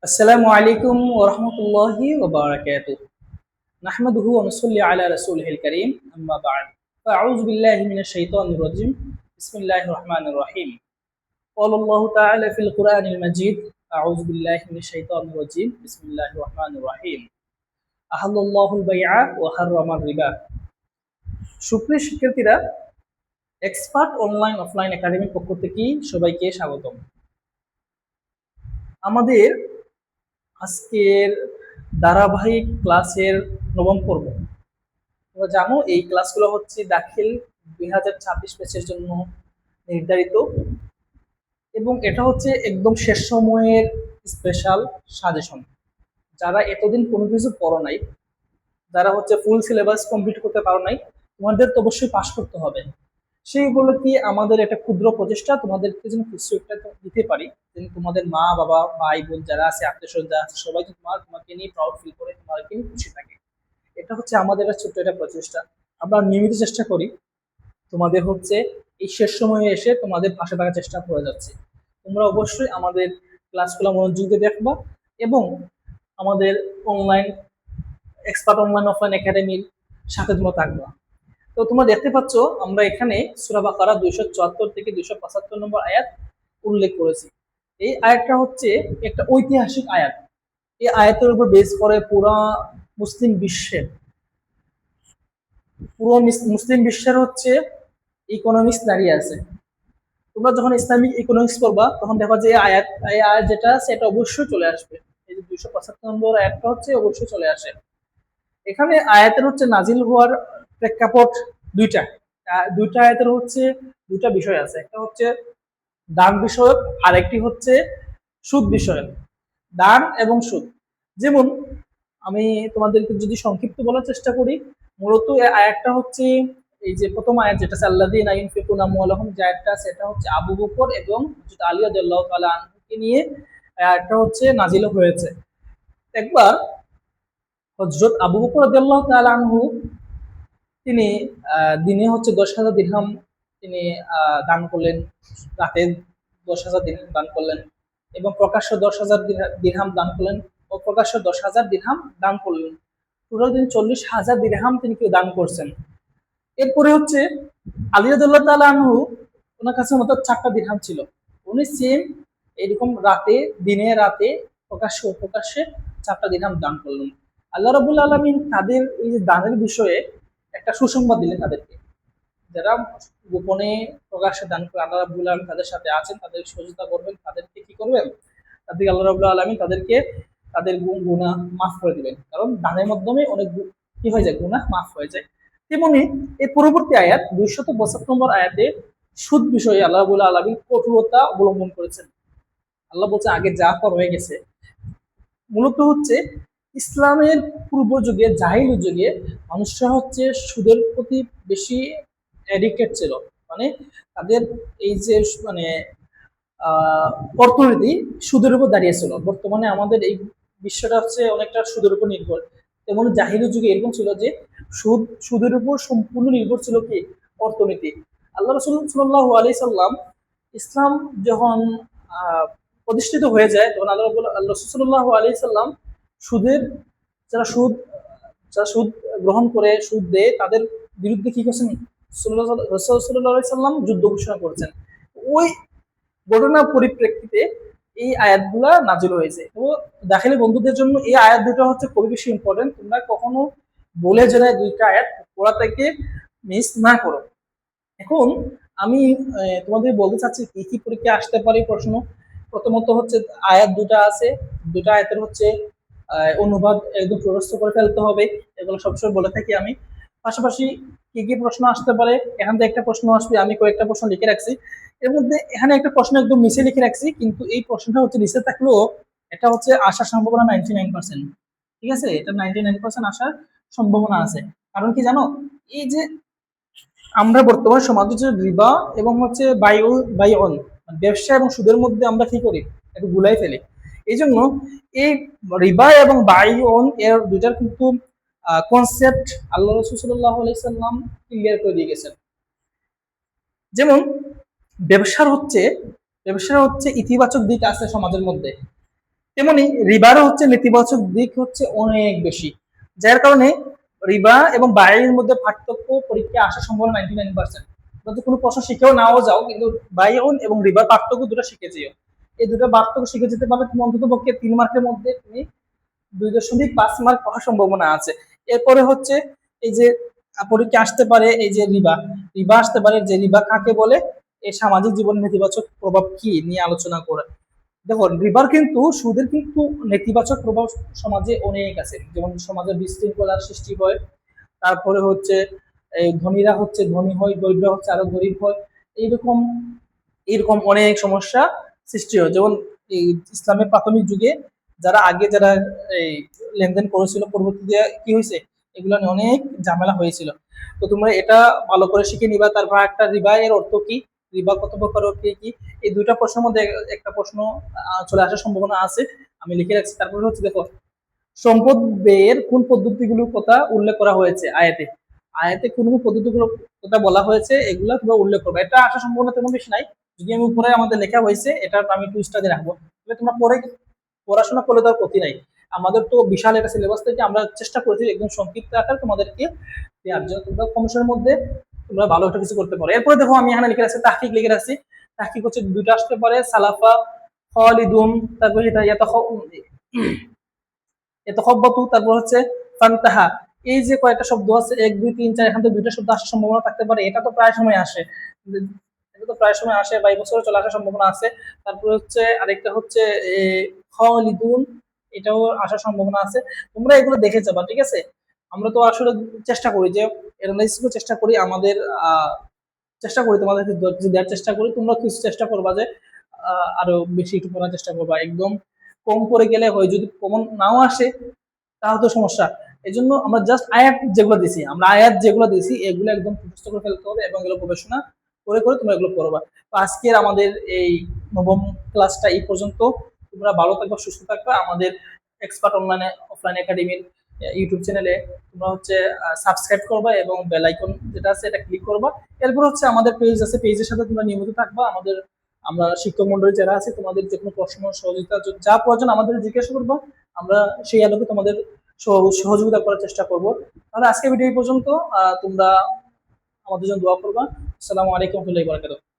আসসালামু আলাইকুম ওয়া রাহমাতুল্লাহি ওয়া বারাকাতুহু। নাহমাদুহু ওয়া নুসাল্লি আলা রাসূলিহিল কারীম, আম্মা বা'দ। ফাআউযু বিল্লাহি মিনাশ শাইতানির রাজীম। বিসমিল্লাহির রাহমানির রাহিম। ক্বালা আল্লাহু তাআলা ফিল কুরআনিল মাজিদ, আউযু বিল্লাহি মিনাশ শাইতানির রাজীম। বিসমিল্লাহির রাহমানির রাহিম। আহাল্লাল্লাহুল বাই'a ওয়া হাররামার রিবা। সুপ্রিয় শিক্ষার্থীরা, এক্সপার্ট অনলাইন অফলাইন একাডেমির পক্ষ থেকে সবাইকে স্বাগতম। আমাদের আজকের ধারাবাহিক ক্লাসের নবম পর্ব। তোমরা জানো এই ক্লাসগুলো হচ্ছে দাখিল 2026 ব্যাচের জন্য নির্ধারিত, এবং এটা হচ্ছে একদম শেষ সময়ের স্পেশাল সাজেশন। যারা এতদিন কোনো কিছু পড়ো নাই, যারা হচ্ছে ফুল সিলেবাস কমপ্লিট করতে পারো নাই, তোমাদের তো অবশ্যই পাস করতে হবে। সেইগুলো কি আমাদের একটা ক্ষুদ্র প্রচেষ্টা তোমাদেরকে যেন কিছু একটা দিতে পারি, যেন তোমাদের মা বাবা ভাই বোন যারা আছে আত্মীয় স্বজন যারা আছে সবাই তোমাকে নিয়ে প্রাউড ফিল করে, তোমাকে নিয়ে খুশি থাকে। এটা হচ্ছে আমাদের একটা ছোট্ট একটা প্রচেষ্টা। আমরা নিয়মিত চেষ্টা করি তোমাদের হচ্ছে এই শেষ সময়ে এসে তোমাদের পাশে থাকার চেষ্টা করে যাচ্ছি। তোমরা অবশ্যই আমাদের ক্লাসগুলো মনোযোগ দিয়ে দেখবা এবং আমাদের অনলাইন এক্সপার্ট অনলাইন অফলাইন একাডেমির সাথে তোমরা থাকবা। তো তোমরা দেখতে পাচ্ছ আমরা এখানে সূরা বাকারা 274 থেকে 275 নম্বর আয়াত উল্লেখ করেছি। এই আয়াতটা হচ্ছে একটা ঐতিহাসিক আয়াত। এই আয়াতের উপর বেস করে পুরো মুসলিম বিশ্বের হচ্ছে ইকোনমিক্স দাঁড়িয়ে আছে। তোমরা যখন ইসলামিক ইকোনমিক্স পড়বা তখন দেখবা যে এই আয়াত যেটা সেটা অবশ্যই চলে আসবে। এই যে 275 নম্বর আয়াতটা হচ্ছে অবশ্যই চলে আসে। এখানে আয়াতের হচ্ছে নাজিল হওয়ার প্রেক্ষাপট দুইটা। দুইটা আয়াতের হচ্ছে দুইটা বিষয় আছে, একটা হচ্ছে দান বিষয়ক আর একটি হচ্ছে সুদ বিষয়ক। দান এবং সুদ, যেমন আমি তোমাদেরকে যদি সংক্ষিপ্ত বলার চেষ্টা করি, মূলত এই আয়াতটা হচ্ছে এই যে প্রথম আয়াত যেটা আল্লাযীনা ইউনফিকুনা আমওয়ালাহুম, যে আয়াতটা সেটা হচ্ছে আবু বকর এবং হযরত আলী রাদিয়াল্লাহু তাআলা আনহুকে নিয়ে আয়াতটা হচ্ছে নাজিল হয়েছে। একবার হযরত আবু বকর রাদিয়াল্লাহু তাআলা আনহু তিনি দিনে হচ্ছে 10,000 দিরহাম তিনি দান করলেন, রাতে 10,000 দিরহাম দান করলেন, এবং প্রকাশ্য 10,000 দিরহাম দান করলেন ও প্রকাশ্য 10,000 দিরহাম দান করলেন। টোটাল তিনি 40,000 দিরহাম তিনি কেউ দান করছেন। এরপরে হচ্ছে আলী রাদিয়াল্লাহু তাআলা আনহু, ওনার কাছে মতো 4টা দিরহাম ছিল। উনি সেম এরকম দিনে রাতে প্রকাশ্যে অপ্রকাশ্যে 4টা দিরহাম দান করলেন। আল্লাহ রাব্বুল আলামিন তাদের এই যে দানের বিষয়ে একটা সুসংবাদ দিলেন তাদেরকে, যারা গোপনে প্রকাশ্যে দান করে আল্লাহ রাব্বুল আলামিন তাদের সাথে আছেন, তাদের সহযোগিতা করবেন, তাদেরকে কি করবেন, তাদেরকে আল্লাহ রাব্বুল আলামিন তাদেরকে তাদের গুনাহ মাফ করে দিবেন, কারণ দানের মাধ্যমে অনেক কি হয়ে যায়, গুনাহ মাফ হয়ে যায়। তেমনি এই পরবর্তী আয়াত 272 নম্বর আয়াতে সুদ বিষয়ে আল্লাহ রাব্বুল আলামিন কঠোরতা অবলম্বন করেছেন। আল্লাহ বলছে আগে যা কর হয়ে গেছে। মূলত হচ্ছে ইসলামের পূর্ব যুগে জাহিলি যুগে মানুষরা হচ্ছে সুদের প্রতি বেশি অ্যাডিক্টেড ছিল। মানে তাদের এই যে মানে অর্থনীতি সুদের উপর দাঁড়িয়েছিল। বর্তমানে আমাদের এই বিশ্বটা হচ্ছে অনেকটা সুদের উপর নির্ভর। তেমন জাহিলি যুগে এরকম ছিল যে সুদের উপর সম্পূর্ণ নির্ভর ছিল কি, অর্থনীতি। আল্লাহ রাসূল সাল্লাল্লাহু আলাইহি সাল্লাম ইসলাম যখন প্রতিষ্ঠিত হয়ে যায় তখন আল্লাহ রাসূল সাল্লাল্লাহু আলাইহি সাল্লাম সুদের যারা সুদ যারা সুদ গ্রহণ করে সুদ দেয় তাদের বিরুদ্ধে কি করছেন, রাসূল সাল্লাল্লাহু আলাইহি সাল্লাম যুদ্ধ ঘোষণা করেছেন। ওই ঘটনার পরিপ্রেক্ষিতে এই আয়াতগুলা নাজিল হয়েছে। তো দাখিলি বন্ধুদের জন্য এই আয়াত দুটো হচ্ছে খুবই বেশি ইম্পর্টেন্ট। তোমরা কখনো বলে যে দুইটা আয়াত পড়া থেকে মিস না করো। এখন আমি তোমাদের বলতে চাচ্ছি কি কি পরীক্ষা আসতে পারে প্রশ্ন। প্রথমত হচ্ছে আয়াত দুটা আছে, দুটা আয়াতের হচ্ছে অনুবাদ একদম প্রস্তুত করে ফেলতে হবে, এগুলো সবসময় বলে থাকি আমি। পাশাপাশি কি কি প্রশ্ন আসতে পারে, এখান থেকে একটা প্রশ্ন আসবে, আমি কয়েকটা প্রশ্ন লিখে রাখছি। এর মধ্যে এখানে একটা প্রশ্ন একদম নিচে লিখে রাখছি, কিন্তু এই প্রশ্নটা হচ্ছে নিচে থাকলেও এটা হচ্ছে আসার সম্ভাবনা 99%। ঠিক আছে, এটা 99% আসার সম্ভাবনা আছে। কারণ কি জানো, এই যে আমরা বর্তমান সমাজে যে রিবা এবং হচ্ছে বাই অন, ব্যবসা এবং সুদের মধ্যে আমরা কি করি, একটু গুলাই ফেলি। এই জন্য এই রিবা এবং বাই অন এর দুইটার কিন্তু কনসেপ্ট আল্লাহ রাসূল সাল্লাল্লাহু আলাইহি সাল্লাম ক্লিয়ার করে দিয়ে গেছেন। যেমন ব্যবসার হচ্ছে ইতিবাচক দিক আছে সমাজের মধ্যে, তেমনি রিবারও হচ্ছে নেতিবাচক দিক হচ্ছে অনেক বেশি, যার কারণে রিবা এবং বায়ের মধ্যে পার্থক্য পরীক্ষায় আসার সম্ভাবনা 99%। যদি কোনো প্রশ্ন শিখেও নাও যাও, কিন্তু বায়ন এবং রিবার পার্থক্য দুটো শিখে যেও। এই দুটো পার্থক্য শিখে যেতে পারলে তুমি অন্তত পক্ষে 3 মার্কের মধ্যে তুমি 2.5 মার্ক পাওয়ার সম্ভাবনা আছে। এরপরে হচ্ছে এই যে পরীক্ষা আসতে পারে এই যে রিবা, রিবা আসতে পারে, যে রিবা কাকে বলে, এই সামাজিক জীবনের নেতিবাচক প্রভাব কি নিয়ে আলোচনা করে। দেখো রিবার কিন্তু সুদের কিন্তু নেতিবাচক প্রভাব সমাজে অনেক আছে, যেমন সমাজে বিশৃঙ্খলার সৃষ্টি হয়, তারপরে হচ্ছে এই ধনীরা হচ্ছে ধনী হয়, দরিদ্র হচ্ছে আরো গরিব হয়, এইরকম এরকম অনেক সমস্যা সৃষ্টি হয়। যেমন এই ইসলামের প্রাথমিক যুগে যারা এই লেনদেন করেছিল, পরবর্তীতে কি হয়েছে, এগুলো নিয়ে অনেক ঝামেলা হয়েছিল। তো তোমরা এটা ভালো করে শিখে নিবা। তারপর একটা রিবা এর অর্থ কি, রিবা কত প্রকার, কি কি, এই দুইটা প্রশ্নের মধ্যে একটা প্রশ্ন চলে আসার সম্ভাবনা আছে, আমি লিখে রাখছি। তারপরে হচ্ছে দেখো, সম্পদ ব্যয়ের কোন পদ্ধতিগুলোর কথা উল্লেখ করা হয়েছে আয়াতে, আয়াতে কোন কোন পদ্ধতিগুলোর কথা বলা হয়েছে এগুলো তোমরা উল্লেখ করবে। এটা আসার সম্ভাবনা তেমন বেশি নাই, যদি আমি উপরে আমাদের লেখা হয়েছে এটা আমি একটু স্টাডি রাখবো, তবে তোমরা পরে পড়াশোনা করলে তার ক্ষতি নাই। আমাদের তো বিশাল একটা সিলেবাস থেকে আমরা চেষ্টা করেছি একদম সংক্ষিপ্ত আকার তোমাদেরকে দেওয়ার জন্য, তোমরা কম সময়ের মধ্যে তোমরা ভালো একটা কিছু করতে পারো। এরপরে দেখো আমি এখানে লিখে রাখছি তাহকিক, লিখে রাখছি তাহকিক হচ্ছে দুইটা আসতে পারে, সালাফা খালিদুন, তারপরে এটা এতখব্বতু, তারপর হচ্ছে ফান্তাহা। এই যে কয়েকটা শব্দ আছে 1 2 3 4, এখান থেকে দুইটা শব্দ আসার সম্ভাবনা থাকতে পারে, এটা তো প্রায় সময় আসে, এটা তো প্রায় সময় আসে বা এই বছরে চলে আসার সম্ভাবনা আছে। তারপর হচ্ছে আরেকটা হচ্ছে খালিদুন, এটাও আসার সম্ভাবনা আছে। তোমরা এগুলো দেখে যাবা, ঠিক আছে। আমরা তো আসলে চেষ্টা করি যে অ্যানালাইসিস করে চেষ্টা করি, আমাদের চেষ্টা করি তোমাদেরকে দেওয়ার চেষ্টা করি, তোমরা কিছু চেষ্টা করবা যে আরো বেশি একটু পড়ার চেষ্টা করবা। একদম কম পড়ে গেলে হয়, যদি কমন নাও আসে তাহলে তো সমস্যা। এই জন্য আমরা জাস্ট আয়াত যেগুলো দিছি, আমরা আয়াত যেগুলো দিছি এগুলো একদম মুখস্থ করে ফেলতে হবে এবং এগুলো গবেষণা করে করে তোমরা এগুলো পড়বা। তো আজকের আমাদের এই নবম ক্লাসটা এই পর্যন্ত। তোমরা ভালো থাকবা, সুস্থ থাকবা। আমাদের এক্সপার্ট অনলাইনে অফলাইন একাডেমির ইউটিউব চ্যানেলে তোমরা হচ্ছে সাবস্ক্রাইব করবা এবং বেল আইকন যেটা আছে এটা ক্লিক করবা। এরপর হচ্ছে আমাদের পেজ আছে, পেজের সাথে তোমরা নিয়মিত থাকবা। আমরা শিক্ষক মন্ডলী যারা আছে তোমাদের যে কোনো প্রশ্ন সহযোগিতা যা প্রয়োজন আমাদের জিজ্ঞাসা করবো, আমরা সেই আলোকে তোমাদের সহযোগিতা করার চেষ্টা করব। তাহলে আজকে ভিডিও এই পর্যন্ত, তোমরা আমাদের জন্য দোয়া করবা। আসসালামু আলাইকুম ওয়া রাহমাতুল্লাহি ওয়া বারাকাতুহু।